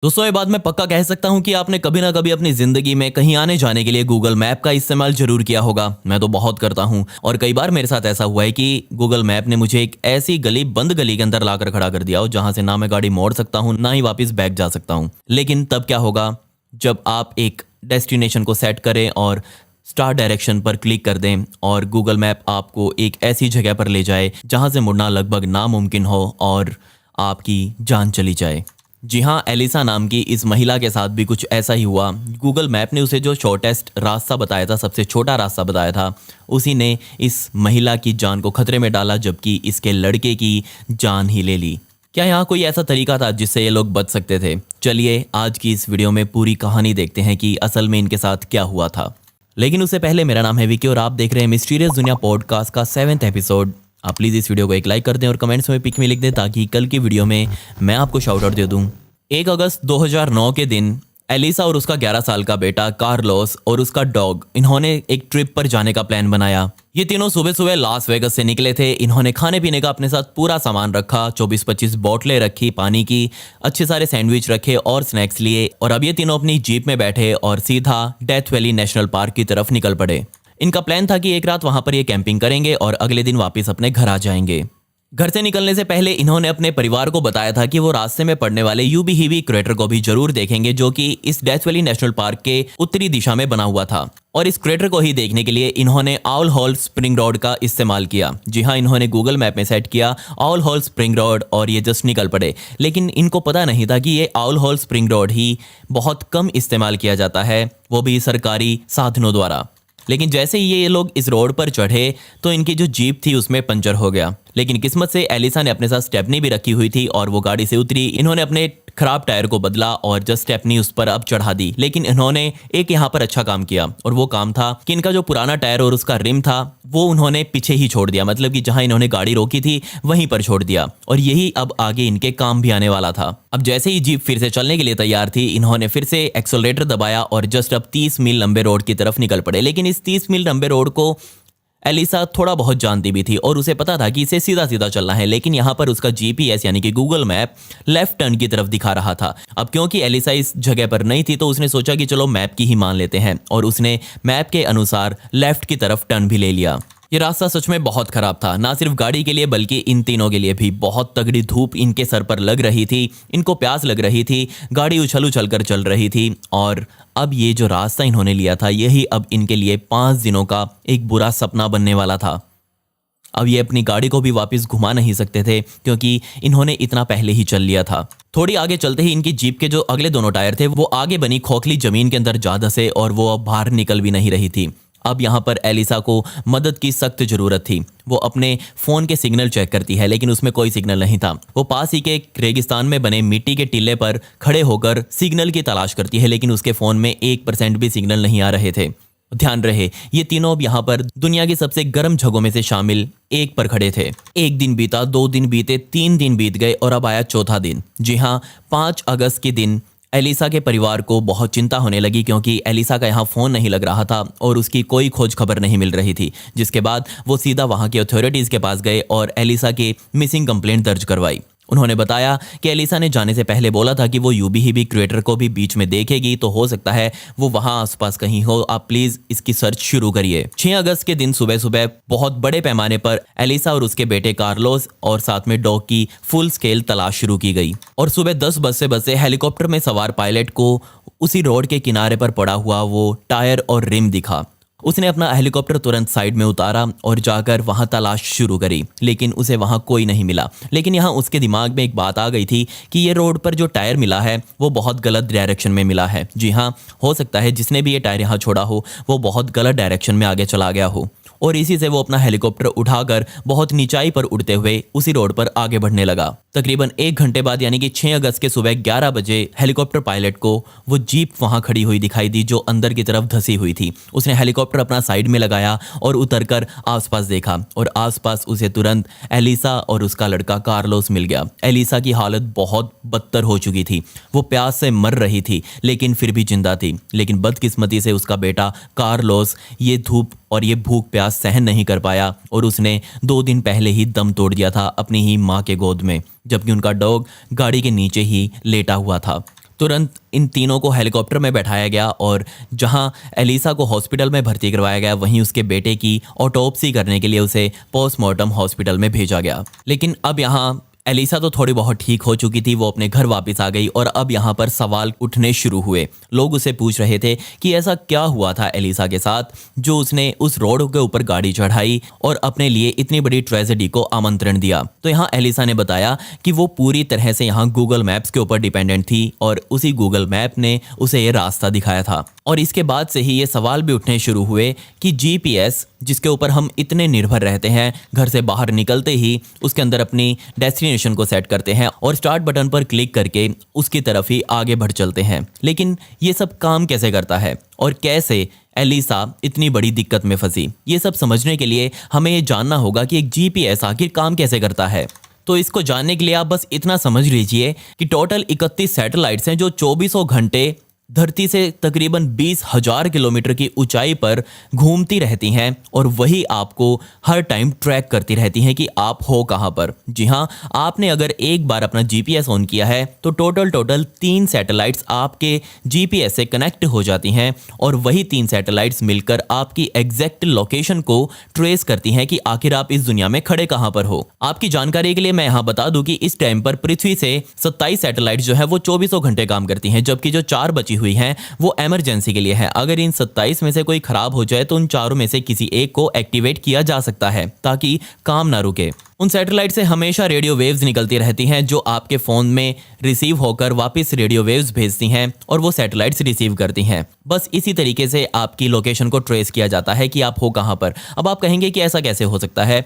दोस्तों ये बात मैं पक्का कह सकता हूँ कि आपने कभी ना कभी अपनी ज़िंदगी में कहीं आने जाने के लिए गूगल मैप का इस्तेमाल ज़रूर किया होगा। मैं तो बहुत करता हूँ और कई बार मेरे साथ ऐसा हुआ है कि गूगल मैप ने मुझे एक ऐसी बंद गली के अंदर लाकर खड़ा कर दिया हो जहाँ से ना मैं गाड़ी मोड़ सकता हूँ ना ही वापस बैक जा सकता हूँ। लेकिन तब क्या होगा जब आप एक डेस्टिनेशन को सेट करें और स्टार्ट डायरेक्शन पर क्लिक कर दें और गूगल मैप आपको एक ऐसी जगह पर ले जाए जहाँ से मुड़ना लगभग नामुमकिन हो और आपकी जान चली जाए। जी हाँ, एलिसा नाम की इस महिला के साथ भी कुछ ऐसा ही हुआ। गूगल मैप ने उसे जो शॉर्टेस्ट रास्ता बताया था, सबसे छोटा रास्ता बताया था, उसी ने इस महिला की जान को खतरे में डाला जबकि इसके लड़के की जान ही ले ली। क्या यहाँ कोई ऐसा तरीका था जिससे ये लोग बच सकते थे? चलिए आज की इस वीडियो में पूरी कहानी देखते हैं कि असल में इनके साथ क्या हुआ था। लेकिन उससे पहले मेरा नाम है विकी और आप देख रहे हैं मिस्टीरियस दुनिया पॉडकास्ट का 7th एपिसोड। आप प्लीज़ इस वीडियो को एक लाइक कर दें और कमेंट्स में पिक में लिख दें ताकि कल की वीडियो में मैं आपको शाउट आउट दे दूं। 1 अगस्त 2009 के दिन एलिसा और उसका 11 साल का बेटा कार्लोस और उसका डॉग इन्होंने एक ट्रिप पर जाने का प्लान बनाया। ये तीनों सुबह सुबह लास वेगस से निकले थे। इन्होंने खाने पीने का अपने साथ पूरा सामान रखा, 24-25 बोतलें रखी पानी की, अच्छे सारे सैंडविच रखे और स्नैक्स लिए और अब ये तीनों अपनी जीप में बैठे और सीधा डेथ वैली नेशनल पार्क की तरफ निकल पड़े। इनका प्लान था कि एक रात वहां पर ये कैंपिंग करेंगे और अगले दिन वापस अपने घर आ जाएंगे। घर से निकलने से पहले इन्होंने अपने परिवार को बताया था कि वो रास्ते में पड़ने वाले यूबी हिबी क्रेटर को भी जरूर देखेंगे जो कि इस डेथ वैली नेशनल पार्क के उत्तरी दिशा में बना हुआ था। और इस क्रेटर को ही देखने के लिए इन्होंने आउल हॉल स्प्रिंग रोड का इस्तेमाल किया। जी हाँ, इन्होंने गूगल मैप में सेट किया आउल हॉल स्प्रिंग रोड और ये जस्ट निकल पड़े। लेकिन इनको पता नहीं था कि ये आउल हॉल स्प्रिंग रोड ही बहुत कम इस्तेमाल किया जाता है, वो भी सरकारी साधनों द्वारा। लेकिन जैसे ही ये लोग इस रोड पर चढ़े तो इनकी जो जीप थी उसमें पंचर हो गया। लेकिन किस्मत से एलिसा ने अपने साथ स्टेपनी भी रखी हुई थी और वो गाड़ी से उतरी। इन्होंने अपने खराब टायर को बदला और जस्ट स्टेपनी उस पर अब चढ़ा दी। लेकिन इन्होंने एक यहाँ पर अच्छा काम किया और वो काम था कि इनका जो पुराना टायर और उसका रिम था वो उन्होंने पीछे ही छोड़ दिया, मतलब कि जहां इन्होंने गाड़ी रोकी थी वहीं पर छोड़ दिया और यही अब आगे इनके काम भी आने वाला था। अब जैसे ही जीप फिर से चलने के लिए तैयार थी, इन्होंने फिर से एक्सेलरेटर दबाया और जस्ट अब 30 मील लंबे रोड की तरफ निकल पड़े। लेकिन इस 30 मील लंबे रोड को एलिसा थोड़ा बहुत जानती भी थी और उसे पता था कि इसे सीधा सीधा चलना है। लेकिन यहाँ पर उसका जीपीएस यानी कि गूगल मैप लेफ्ट टर्न की तरफ दिखा रहा था। अब क्योंकि एलिसा इस जगह पर नहीं थी तो उसने सोचा कि चलो मैप की ही मान लेते हैं और उसने मैप के अनुसार लेफ्ट की तरफ टर्न भी ले लिया। ये रास्ता सच में बहुत खराब था, ना सिर्फ गाड़ी के लिए बल्कि इन तीनों के लिए भी। बहुत तगड़ी धूप इनके सर पर लग रही थी, इनको प्यास लग रही थी, गाड़ी उछल उछल कर चल रही थी और अब ये जो रास्ता इन्होंने लिया था यही अब इनके लिए 5 दिनों का एक बुरा सपना बनने वाला था। अब ये अपनी गाड़ी को भी वापस घुमा नहीं सकते थे क्योंकि इन्होंने इतना पहले ही चल लिया था। थोड़ी आगे चलते ही इनकी जीप के जो अगले दोनों टायर थे वो आगे बनी खोखली जमीन के अंदर जा धंसे और वो अब बाहर निकल भी नहीं रही थी। अब यहाँ पर एलिसा को मदद की सख्त जरूरत थी। वो अपने फोन के सिग्नल चेक करती है लेकिन उसमें कोई सिग्नल नहीं था। वो पास ही के रेगिस्तान में बने मिट्टी के टीले पर खड़े होकर सिग्नल की तलाश करती है लेकिन उसके फोन में 1% भी सिग्नल नहीं आ रहे थे। ध्यान रहे ये तीनों अब यहाँ पर दुनिया की सबसे गर्म जगहों में से शामिल एक पर खड़े थे। 1 दिन बीता, 2 दिन बीते, 3 दिन बीत गए और अब आया चौथा दिन। जी हाँ, 5 अगस्त के दिन एलिसा के परिवार को बहुत चिंता होने लगी क्योंकि एलिसा का यहाँ फ़ोन नहीं लग रहा था और उसकी कोई खोज खबर नहीं मिल रही थी। जिसके बाद वो सीधा वहाँ की अथॉरिटीज़ के पास गए और एलिसा की मिसिंग कंप्लेंट दर्ज करवाई। उन्होंने बताया कि एलिसा ने जाने से पहले बोला था कि वो यूबी हिबी क्रिएटर को भी बीच में देखेगी, तो हो सकता है वो वहां आसपास कहीं हो। आप प्लीज इसकी सर्च शुरू करिए। 6 अगस्त के दिन सुबह सुबह बहुत बड़े पैमाने पर एलिसा और उसके बेटे कार्लोस और साथ में डॉग की फुल स्केल तलाश शुरू की गई और सुबह 10 बजते हेलीकॉप्टर में सवार पायलट को उसी रोड के किनारे पर पड़ा हुआ वो टायर और रिम दिखा। उसने अपना हेलीकॉप्टर तुरंत साइड में उतारा और जाकर वहां तलाश शुरू करी लेकिन उसे वहां कोई नहीं मिला। लेकिन यहाँ उसके दिमाग में एक बात आ गई थी कि ये रोड पर जो टायर मिला है वो बहुत गलत डायरेक्शन में मिला है। जी हाँ, हो सकता है जिसने भी ये टायर यहाँ छोड़ा हो वो बहुत गलत डायरेक्शन में आगे चला गया हो और इसी से वो अपना हेलीकॉप्टर उठाकर बहुत नीचाई पर उड़ते हुए उसी रोड पर आगे बढ़ने लगा। तकरीबन 1 घंटे बाद यानी कि 6 अगस्त के सुबह 11 बजे हेलीकॉप्टर पायलट को वो जीप वहां खड़ी हुई दिखाई दी जो अंदर की तरफ धंसी हुई थी। उसने हेलीकॉप्टर अपना साइड में लगाया और उतरकर आसपास देखा और आसपास उसे तुरंत एलिसा और उसका लड़का कार्लोस मिल गया। एलिसा की हालत बहुत बदतर हो चुकी थी, वो प्यास से मर रही थी लेकिन फिर भी जिंदा थी। लेकिन बदकिस्मती से उसका बेटा कार्लोस ये धूप और ये भूख प्यास सहन नहीं कर पाया और उसने 2 दिन पहले ही दम तोड़ दिया था अपनी ही माँ के गोद में, जबकि उनका डॉग गाड़ी के नीचे ही लेटा हुआ था। तुरंत इन तीनों को हेलीकॉप्टर में बैठाया गया और जहां एलिसा को हॉस्पिटल में भर्ती करवाया गया, वहीं उसके बेटे की ऑटोप्सी करने के लिए उसे पोस्टमार्टम हॉस्पिटल में भेजा गया। लेकिन अब यहाँ एलिसा तो थोड़ी बहुत ठीक हो चुकी थी, वो अपने घर वापस आ गई और अब यहाँ पर सवाल उठने शुरू हुए। लोग उसे पूछ रहे थे कि ऐसा क्या हुआ था एलिसा के साथ जो उसने उस रोड के ऊपर गाड़ी चढ़ाई और अपने लिए इतनी बड़ी ट्रेजेडी को आमंत्रण दिया। तो यहाँ एलिसा ने बताया कि वो पूरी तरह से यहाँ गूगल मैप्स के ऊपर डिपेंडेंट थी और उसी गूगल मैप ने उसे ये रास्ता दिखाया था। और इसके बाद से ही ये सवाल भी उठने शुरू हुए कि जीपीएस जिसके ऊपर हम इतने निर्भर रहते हैं, घर से बाहर निकलते ही उसके अंदर अपनी डेस्टिनेशन को सेट करते हैं और स्टार्ट बटन पर क्लिक करके उसकी तरफ ही आगे बढ़ चलते हैं। लेकिन ये सब काम कैसे करता है और कैसे एलिसा इतनी बड़ी दिक्कत में फंसी, ये सब समझने के लिए हमें ये जानना होगा कि एक जीपीएस आखिर काम कैसे करता है। तो इसको जानने के लिए आप बस इतना समझ लीजिए कि टोटल 31 सैटेलाइट्स हैं जो 24 घंटे धरती से तकरीबन 20,000 किलोमीटर की ऊंचाई पर घूमती रहती हैं और वही आपको हर टाइम ट्रैक करती रहती हैं कि आप हो कहां पर। जी हां, आपने अगर एक बार अपना जीपीएस ऑन किया है तो टोटल 3 सैटेलाइट्स आपके जीपीएस से कनेक्ट हो जाती हैं और वही 3 सैटेलाइट्स मिलकर आपकी एग्जैक्ट लोकेशन को ट्रेस करती हैं कि आखिर आप इस दुनिया में खड़े कहां पर हो। आपकी जानकारी के लिए मैं यहां बता दूं कि इस टाइम पर पृथ्वी से 27 सैटेलाइट जो है वो 24 घंटे काम करती हैं, जबकि जो 4 बची हुई हैं वो इमरजेंसी के लिए है। अगर इन 27 में से कोई खराब हो जाए तो उन चारों में से किसी एक को एक्टिवेट किया जा सकता है ताकि काम ना रुके। उन सैटेलाइट से हमेशा रेडियो वेव्स निकलती रहती हैं जो आपके फ़ोन में रिसीव होकर वापस रेडियो वेव्स भेजती हैं और वो सैटेलाइट्स रिसीव करती हैं। बस इसी तरीके से आपकी लोकेशन को ट्रेस किया जाता है कि आप हो कहाँ पर। अब आप कहेंगे कि ऐसा कैसे हो सकता है,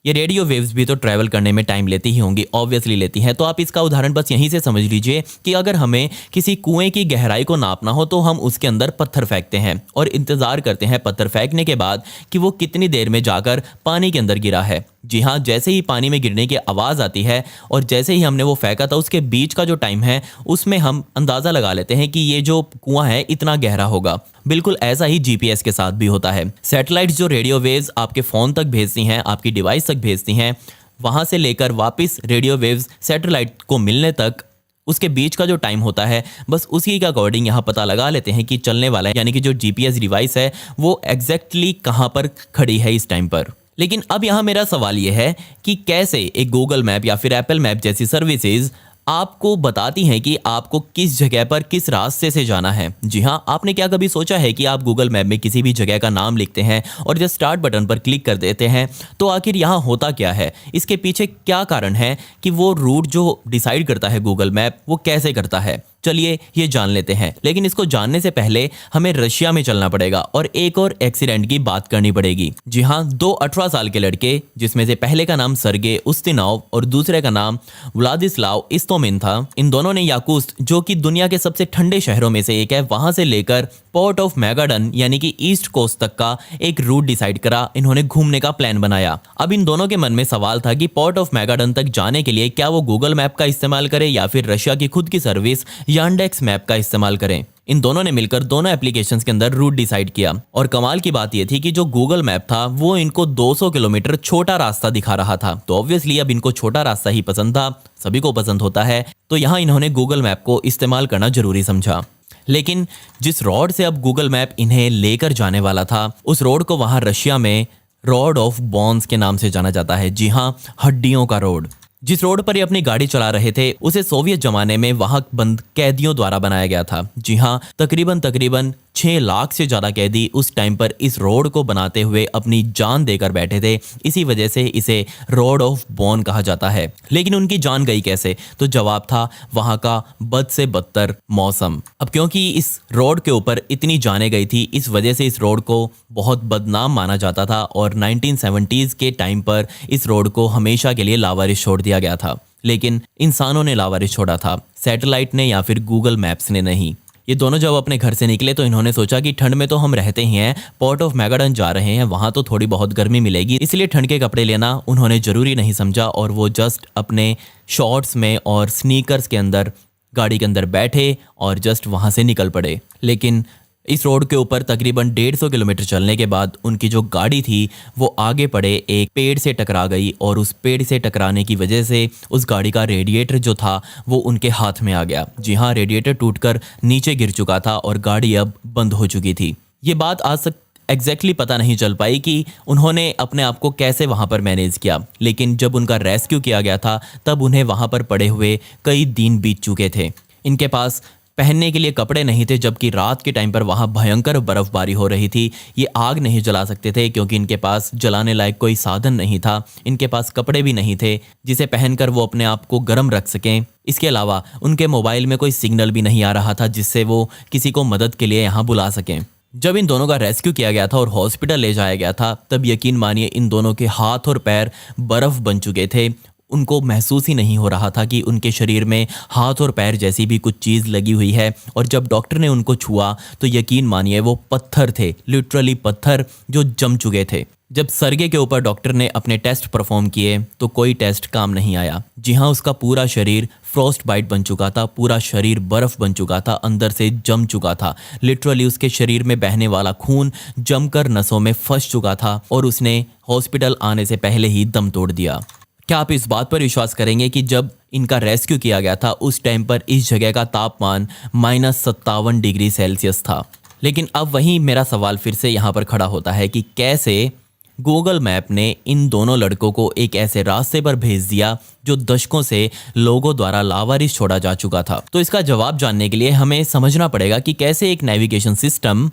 ये रेडियो वेव्स भी तो ट्रैवल करने में टाइम लेती ही होंगी, ऑब्वियसली लेती हैं। तो आप इसका उदाहरण बस यहीं से समझ लीजिए कि अगर हमें किसी कुएं की गहराई को नापना हो तो हम उसके अंदर पत्थर फेंकते हैं और इंतज़ार करते हैं पत्थर फेंकने के बाद कि वो कितनी देर में जाकर पानी के अंदर गिरा है। जी हाँ, जैसे ही पानी में गिरने की आवाज़ आती है और जैसे ही हमने वो फेंका था उसके बीच का जो टाइम है उसमें हम अंदाज़ा लगा लेते हैं कि ये जो कुआं है इतना गहरा होगा। बिल्कुल ऐसा ही जीपीएस के साथ भी होता है। सैटेलाइट्स जो रेडियो वेव्स आपके फ़ोन तक भेजती हैं, आपकी डिवाइस तक भेजती हैं, वहाँ से लेकर वापस रेडियो वेव्स सैटेलाइट को मिलने तक उसके बीच का जो टाइम होता है बस उसी के अकॉर्डिंग यहाँ पता लगा लेते हैं कि चलने वाला है, यानी कि जो जीपीएस डिवाइस है वो एग्जैक्टली कहाँ पर खड़ी है इस टाइम पर। लेकिन अब यहाँ मेरा सवाल ये है कि कैसे एक गूगल मैप या फिर एप्पल मैप जैसी सर्विसेज आपको बताती हैं कि आपको किस जगह पर किस रास्ते से जाना है। जी हाँ, आपने क्या कभी सोचा है कि आप गूगल मैप में किसी भी जगह का नाम लिखते हैं और जब स्टार्ट बटन पर क्लिक कर देते हैं तो आखिर यहाँ होता क्या है, इसके पीछे क्या कारण है कि वो रूट जो डिसाइड करता है गूगल मैप वो कैसे करता है। चलिए ये जान लेते हैं, लेकिन इसको जानने से पहले हमें रशिया में चलना पड़ेगा और एक और एक्सीडेंट की बात करनी पड़ेगी। जी हाँ, 2 18 साल के लड़के जिसमें से पहले का नाम सर्गे उस्तिनोव और दूसरे का नाम व्लादिस्लाव इस्तोमिन था। इन दोनों ने याकुत्स्क जो कि दुनिया के सबसे ठंडे शहरों में से एक है, वहां से लेकर पोर्ट ऑफ मैगाडन यानी कि ईस्ट कोस्ट तक का एक रूट डिसाइड करा। इन्होंने घूमने का प्लान बनाया। अब इन दोनों के मन में सवाल था कि पोर्ट ऑफ मैगाडन तक जाने के लिए क्या वो गूगल मैप का इस्तेमाल करें या फिर रशिया की खुद की सर्विस यांडेक्स मैप का इस्तेमाल करें। इन दोनों ने मिलकर दोनों एप्लीकेशंस के अंदर रूट डिसाइड किया और कमाल की बात यह थी कि जो गूगल मैप था वो इनको 200 किलोमीटर छोटा रास्ता दिखा रहा था। तो ऑब्वियसली अब इनको छोटा रास्ता ही पसंद था, सभी को पसंद होता है, तो यहाँ इन्होंने गूगल मैप को इस्तेमाल करना जरूरी समझा। लेकिन जिस रोड से अब गूगल मैप इन्हें लेकर जाने वाला था उस रोड को वहाँ रशिया में रोड ऑफ बोन्स के नाम से जाना जाता है। जी हाँ, हड्डियों का रोड। जिस रोड पर ये अपनी गाड़ी चला रहे थे उसे सोवियत जमाने में वहां बंद कैदियों द्वारा बनाया गया था। जी हाँ, तकरीबन 6 लाख से ज़्यादा कैदी उस टाइम पर इस रोड को बनाते हुए अपनी जान देकर बैठे थे। इसी वजह से इसे रोड ऑफ बोन कहा जाता है। लेकिन उनकी जान गई कैसे? तो जवाब था वहाँ का बद से बदतर मौसम। अब क्योंकि इस रोड के ऊपर इतनी जानें गई थी, इस वजह से इस रोड को बहुत बदनाम माना जाता था और 1970s के टाइम पर इस रोड को हमेशा के लिए लावारिस छोड़ दिया गया था। लेकिन इंसानों ने लावारिस छोड़ा था, सैटेलाइट ने या फिर गूगल मैप्स ने नहीं। ये दोनों जब अपने घर से निकले तो इन्होंने सोचा कि ठंड में तो हम रहते ही हैं, पोर्ट ऑफ मैगाडन जा रहे हैं, वहाँ तो थोड़ी बहुत गर्मी मिलेगी, इसलिए ठंड के कपड़े लेना उन्होंने ज़रूरी नहीं समझा और वो जस्ट अपने शॉर्ट्स में और स्नीकर्स के अंदर गाड़ी के अंदर बैठे और जस्ट वहाँ से निकल पड़े। लेकिन इस रोड के ऊपर तकरीबन 150 किलोमीटर चलने के बाद उनकी जो गाड़ी थी वो आगे पड़े एक पेड़ से टकरा गई और उस पेड़ से टकराने की वजह से उस गाड़ी का रेडिएटर जो था वो उनके हाथ में आ गया। जी हाँ, रेडिएटर टूटकर नीचे गिर चुका था और गाड़ी अब बंद हो चुकी थी। ये बात आज तक एग्जैक्टली पता नहीं चल पाई कि उन्होंने अपने आप को कैसे वहाँ पर मैनेज किया, लेकिन जब उनका रेस्क्यू किया गया था तब उन्हें वहाँ पर पड़े हुए कई दिन बीत चुके थे। इनके पास पहनने के लिए कपड़े नहीं थे, जबकि रात के टाइम पर वहाँ भयंकर बर्फबारी हो रही थी। ये आग नहीं जला सकते थे क्योंकि इनके पास जलाने लायक कोई साधन नहीं था। इनके पास कपड़े भी नहीं थे जिसे पहनकर वो अपने आप को गर्म रख सकें। इसके अलावा उनके मोबाइल में कोई सिग्नल भी नहीं आ रहा था जिससे वो किसी को मदद के लिए यहाँ बुला सकें। जब इन दोनों का रेस्क्यू किया गया था और हॉस्पिटल ले जाया गया था तब यकीन मानिए इन दोनों के हाथ और पैर बर्फ़ बन चुके थे। उनको महसूस ही नहीं हो रहा था कि उनके शरीर में हाथ और पैर जैसी भी कुछ चीज़ लगी हुई है। और जब डॉक्टर ने उनको छुआ तो यकीन मानिए वो पत्थर थे, लिटरली पत्थर जो जम चुके थे। जब सरगे के ऊपर डॉक्टर ने अपने टेस्ट परफॉर्म किए तो कोई टेस्ट काम नहीं आया। जी हाँ, उसका पूरा शरीर फ्रॉस्ट बाइट बन चुका था, पूरा शरीर बर्फ़ बन चुका था, अंदर से जम चुका था। लिटरली उसके शरीर में बहने वाला खून जमकर नसों में फंस चुका था और उसने हॉस्पिटल आने से पहले ही दम तोड़ दिया। क्या आप इस बात पर विश्वास करेंगे कि जब इनका रेस्क्यू किया गया था उस टाइम पर इस जगह का तापमान -57 डिग्री सेल्सियस था। लेकिन अब वहीं मेरा सवाल फिर से यहाँ पर खड़ा होता है कि कैसे गूगल मैप ने इन दोनों लड़कों को एक ऐसे रास्ते पर भेज दिया जो दशकों से लोगों द्वारा लावारिस छोड़ा जा चुका था। तो इसका जवाब जानने के लिए हमें समझना पड़ेगा कि कैसे एक नेविगेशन सिस्टम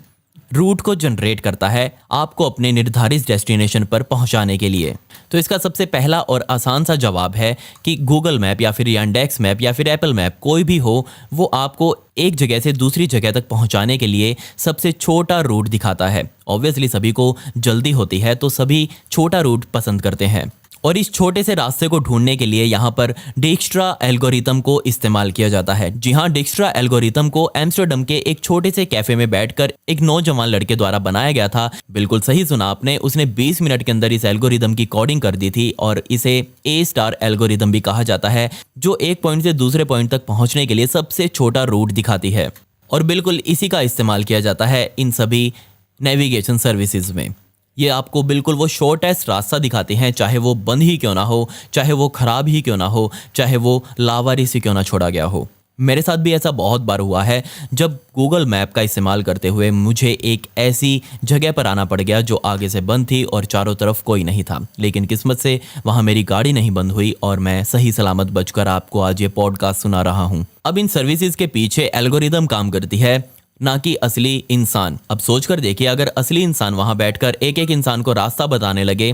रूट को जनरेट करता है आपको अपने निर्धारित डेस्टिनेशन पर पहुंचाने के लिए। तो इसका सबसे पहला और आसान सा जवाब है कि गूगल मैप या फिर यांडेक्स मैप या फिर एप्पल मैप कोई भी हो, वो आपको एक जगह से दूसरी जगह तक पहुंचाने के लिए सबसे छोटा रूट दिखाता है। ऑब्वियसली सभी को जल्दी होती है तो सभी छोटा रूट पसंद करते हैं और इस छोटे से रास्ते को ढूंढने के लिए यहाँ पर डिक्स्ट्रा एल्गोरिथम को इस्तेमाल किया जाता है। जी हाँ, डिक्स्ट्रा एल्गोरिथम को एम्स्टर्डम के एक छोटे से कैफे में बैठकर एक नौजवान लड़के द्वारा बनाया गया था। बिल्कुल सही सुना आपने, उसने 20 मिनट के अंदर इस एल्गोरिथम की कोडिंग कर दी थी और इसे A* एल्गोरिथम भी कहा जाता है, जो एक पॉइंट से दूसरे पॉइंट तक पहुंचने के लिए सबसे छोटा रूट दिखाती है। और बिल्कुल इसी का इस्तेमाल किया जाता है इन सभी नेविगेशन सर्विसेज में। ये आपको बिल्कुल वो शॉर्टेस्ट रास्ता दिखाते हैं, चाहे वो बंद ही क्यों ना हो, चाहे वो ख़राब ही क्यों ना हो, चाहे वो लावारिस ही क्यों ना छोड़ा गया हो। मेरे साथ भी ऐसा बहुत बार हुआ है जब गूगल मैप का इस्तेमाल करते हुए मुझे एक ऐसी जगह पर आना पड़ गया जो आगे से बंद थी और चारों तरफ कोई नहीं था, लेकिन किस्मत से वहाँ मेरी गाड़ी नहीं बंद हुई और मैं सही सलामत बचकर आपको आज ये पॉडकास्ट सुना रहा हूँ। अब इन सर्विसेज के पीछे एल्गोरिदम काम करती है, ना कि असली इंसान। अब सोचकर देखिए, अगर असली इंसान वहाँ बैठकर एक एक इंसान को रास्ता बताने लगे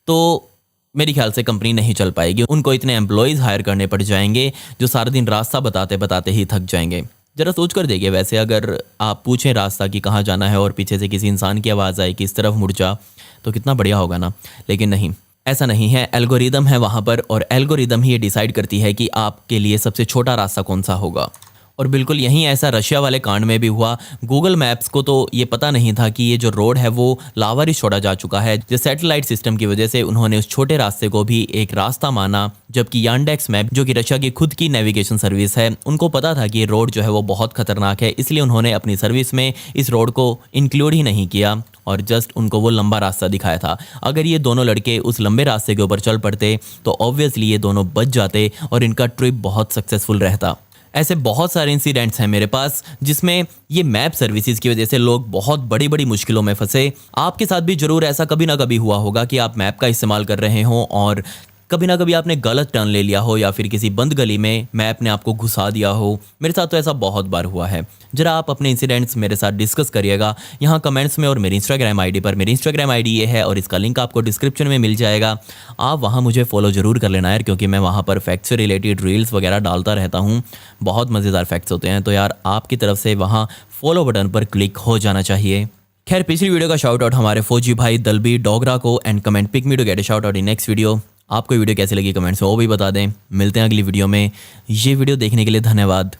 तो मेरे ख्याल से कंपनी नहीं चल पाएगी। उनको इतने एम्प्लॉयज़ हायर करने पड़ जाएंगे जो सारा दिन रास्ता बताते बताते ही थक जाएंगे। ज़रा सोच कर देखिए, वैसे अगर आप पूछें रास्ता कि कहाँ जाना है और पीछे से किसी इंसान की आवाज़ आए कि इस तरफ मुड़ जा, तो कितना बढ़िया होगा ना। लेकिन नहीं, ऐसा नहीं है। एल्गोरिदम है वहाँ पर और एल्गोरिदम ही ये डिसाइड करती है कि आपके लिए सबसे छोटा रास्ता कौन सा होगा। और बिल्कुल यहीं ऐसा रशिया वाले कांड में भी हुआ। गूगल मैप्स को तो ये पता नहीं था कि ये जो रोड है वो लावारिस छोड़ा जा चुका है। जो सैटेलाइट सिस्टम की वजह से उन्होंने उस छोटे रास्ते को भी एक रास्ता माना, जबकि यांडेक्स मैप जो कि रशिया की खुद की नेविगेशन सर्विस है, उनको पता था कि ये रोड जो है वो बहुत खतरनाक है, इसलिए उन्होंने अपनी सर्विस में इस रोड को इंक्लूड ही नहीं किया और जस्ट उनको वो लंबा रास्ता दिखाया था। अगर ये दोनों लड़के उस लंबे रास्ते के ऊपर चल पड़ते तो ऑब्वियसली ये दोनों बच जाते और इनका ट्रिप बहुत सक्सेसफुल रहता। ऐसे बहुत सारे इंसिडेंट्स हैं मेरे पास जिसमें ये मैप सर्विसेज की वजह से लोग बहुत बड़ी बड़ी मुश्किलों में फंसे। आपके साथ भी ज़रूर ऐसा कभी ना कभी हुआ होगा कि आप मैप का इस्तेमाल कर रहे हों और कभी ना कभी आपने गलत टर्न ले लिया हो या फिर किसी बंद गली में मैप ने आपको घुसा दिया हो। मेरे साथ तो ऐसा बहुत बार हुआ है। ज़रा आप अपने इंसिडेंट्स मेरे साथ डिस्कस करिएगा यहाँ कमेंट्स में और मेरी इंस्टाग्राम आईडी पर। मेरी इंस्टाग्राम आईडी ये है और इसका लिंक आपको डिस्क्रिप्शन में मिल जाएगा। आप वहाँ मुझे फॉलो ज़रूर कर लेना यार, क्योंकि मैं वहाँ पर फैक्ट्स से रिलेटेड रील्स वगैरह डालता रहता हूँ। बहुत मज़ेदार फैक्ट्स होते हैं, तो यार आपकी तरफ से वहाँ फॉलो बटन पर क्लिक हो जाना चाहिए। खैर, पिछली वीडियो का शाउट आउट हमारे फौजी भाई दलबी डोगरा को and comment pick me to get a shout out in next video. आपको वीडियो कैसी लगी कमेंट्स में वो भी बता दें। मिलते हैं अगली वीडियो में। ये वीडियो देखने के लिए धन्यवाद।